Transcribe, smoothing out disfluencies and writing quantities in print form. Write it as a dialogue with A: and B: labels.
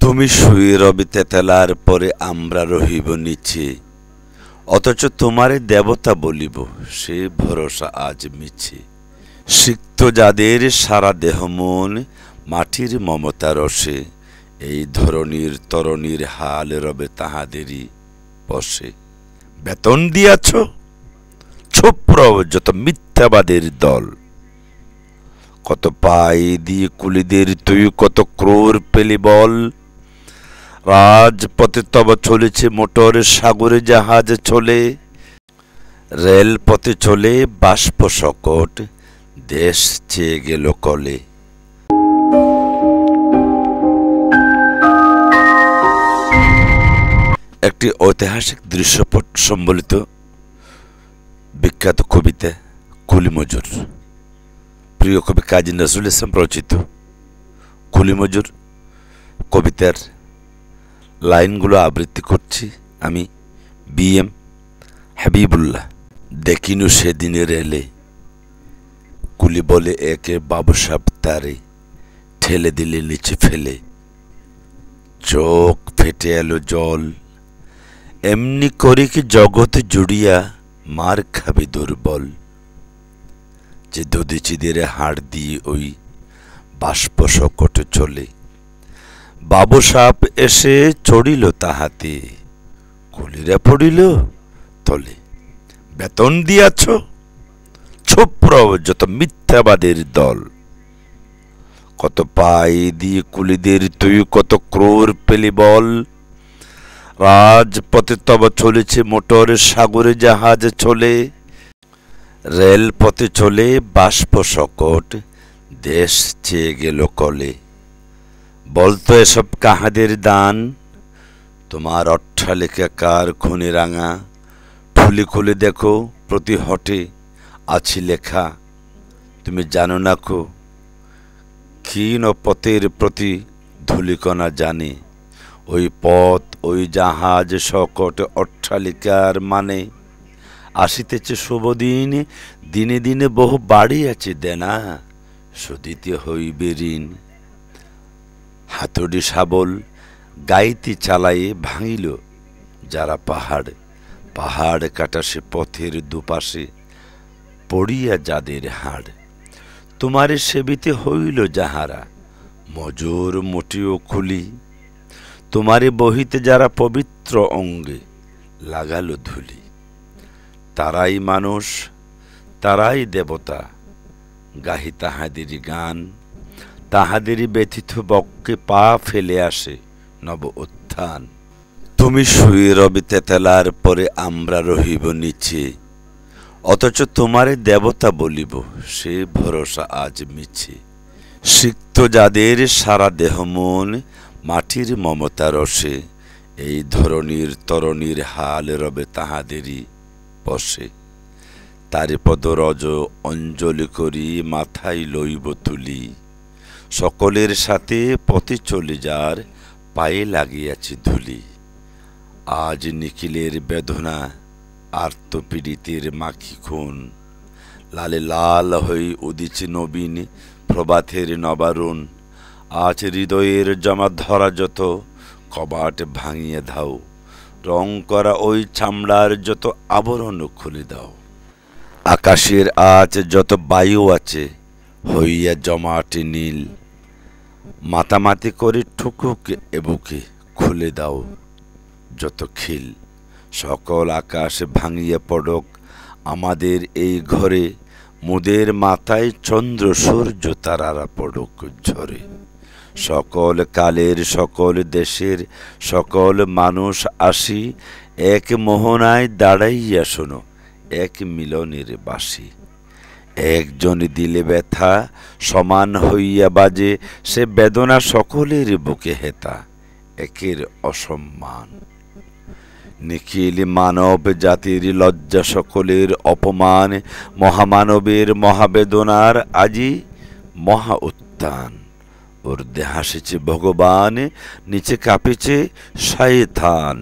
A: তুমি শুয়ে রবে তেতালার পরে আমরা রহিব নিচে, অথচ তোমারে দেবতা বলিব সে ভরসা আজ মিছে। সিক্ত যাদের সারা দেহ মন মাটির মমতা রসে, এই ধরনীর তরণীর হাল রবে তাহাদেরই বসে। বেতন দিয়াছ ছোপ্র যত মিথ্যাবাদের দল, কত পাই দিয়ে কুলিদের তুই কত ক্রোর পেলি বল। রাজপথে তব চলেছে মোটর, সাগরে জাহাজ চলে, রেলপথে চলে বাষ্প সকট, দেশ চেয়ে গেল কলে। একটি ঐতিহাসিক দৃশ্যপট সম্বলিত বিখ্যাত কবিতা কুলি মজুর, প্রিয় কবি কাজী নজরুল ইসলাম রচিত কুলি মজুর কবিতার লাইনগুলো আবৃত্তি করছি আমি, BM হাবিবুল্লাহ। দেখিনু সেদিনে রেলে, কুলি বলে একে বাবুসাব তারে, ঠেলে দিলে নিচে ফেলে, চোখ ফেটে এলো জল। এমনি করে কি জগৎ জুড়িয়া মার খাবে দুর্বল, যে দধিচিদের হাড় দিয়ে ওই বাষ্প সকট চলে। বাবু সাপ এসে চড়িল তাহাতে, কুলিরা পড়িল তলে। বেতন দিয়াছ ছোপ্র যত মিথ্যাবাদের দল, কত পাই দিয়ে কুলিদের তুই কত ক্রোর পেলি বল। রাজপথে তব চলেছে মোটর, সাগরে জাহাজ চলে, রেলপথে চলে বাষ্প সকট, দেশ চেয়ে গেল কলে। বলতো এসব কাহাদের দান, তোমার অট্টালিকা কার খুনে রাঙা। খুলে খুলে দেখো প্রতি হটে আছে লেখা, তুমি জানো না কো ক্ষীণ পথের প্রতি ধূলিকণা জানে। ওই পথ ওই জাহাজ সকট অট্টালিকার মানে। আসিতেছে শুভদিন, দিনে দিনে বহু বাড়ি আছে দেনা, শুধিতে হইবে ঋণ। হাতুড়ি শাবল গাইতে চালায়ে ভাঙিল যারা পাহাড়, পাহাড় কাটা সে পথের দুপাশে পড়িয়া যাদের হাড়। তোমারে সেবিতে হইল যাহারা, মজুর মোটিও খুলি, তোমারে বহিতে যারা পবিত্র অঙ্গে লাগালো ধুলি। তারাই মানুষ তারাই দেবতা, গাহি তাহাদেরই গান, তাহাদেরই ব্যথিত বক্ষে পা ফেলে আসে নব উত্থান। তুমি শুয়ে রবে তেতালার পরে আমরা রহিব নিচে, অথচ তোমারে দেবতা বলিব সে ভরসা আজ মিছে। সিক্ত যাদের সারা দেহ মন মাটির মমতা রসে, এই ধরনীর তরণীর হাল রবে তাহাদেরই বসে। তারে পদরজ অঞ্জলি করি মাথায় লইব তুলি, সকলের সাথে পথে চলে যার পায়ে লাগিয়াছে ধুলি। আজ নিখিলের বেদনা আর্তপীড়িতের মাখি খুন, লালে লাল হয়ে উদিছে নবীন প্রভাতের নবারুণ। আজ হৃদয়ের জমা ধরা যত কবাট ভাঙিয়ে দাও, রং করা ওই চামড়ার যত আবরণ খুলে দাও। আকাশের আজ যত বায়ু আছে হইয়া জমাটে নীল, মাতামাতি করে ঠুকুক এবুকে খুলে দাও যত খিল। সকল আকাশ ভাঙিয়া পড়ক আমাদের এই ঘরে, মুদের মাথায় চন্দ্র সূর্য তারারা পড়ক ঝরে। সকল কালের সকল দেশের সকল মানুষ আসি, এক মোহনায় দাঁড়াইয়া শোনো এক মিলনের বাঁশি। একজন দিলে ব্যথা সমান হইয়া বাজে, সে বেদনা সকলের বুকে হেতা একের অসম্মান। নিখিল মানব জাতির লজ্জা সকলের অপমান, মহামানবের মহাবেদনার আজি মহা উত্থান। ঊর্ধ্বে হাসিছে ভগবান, নিচে কাঁপিছে শয়তান।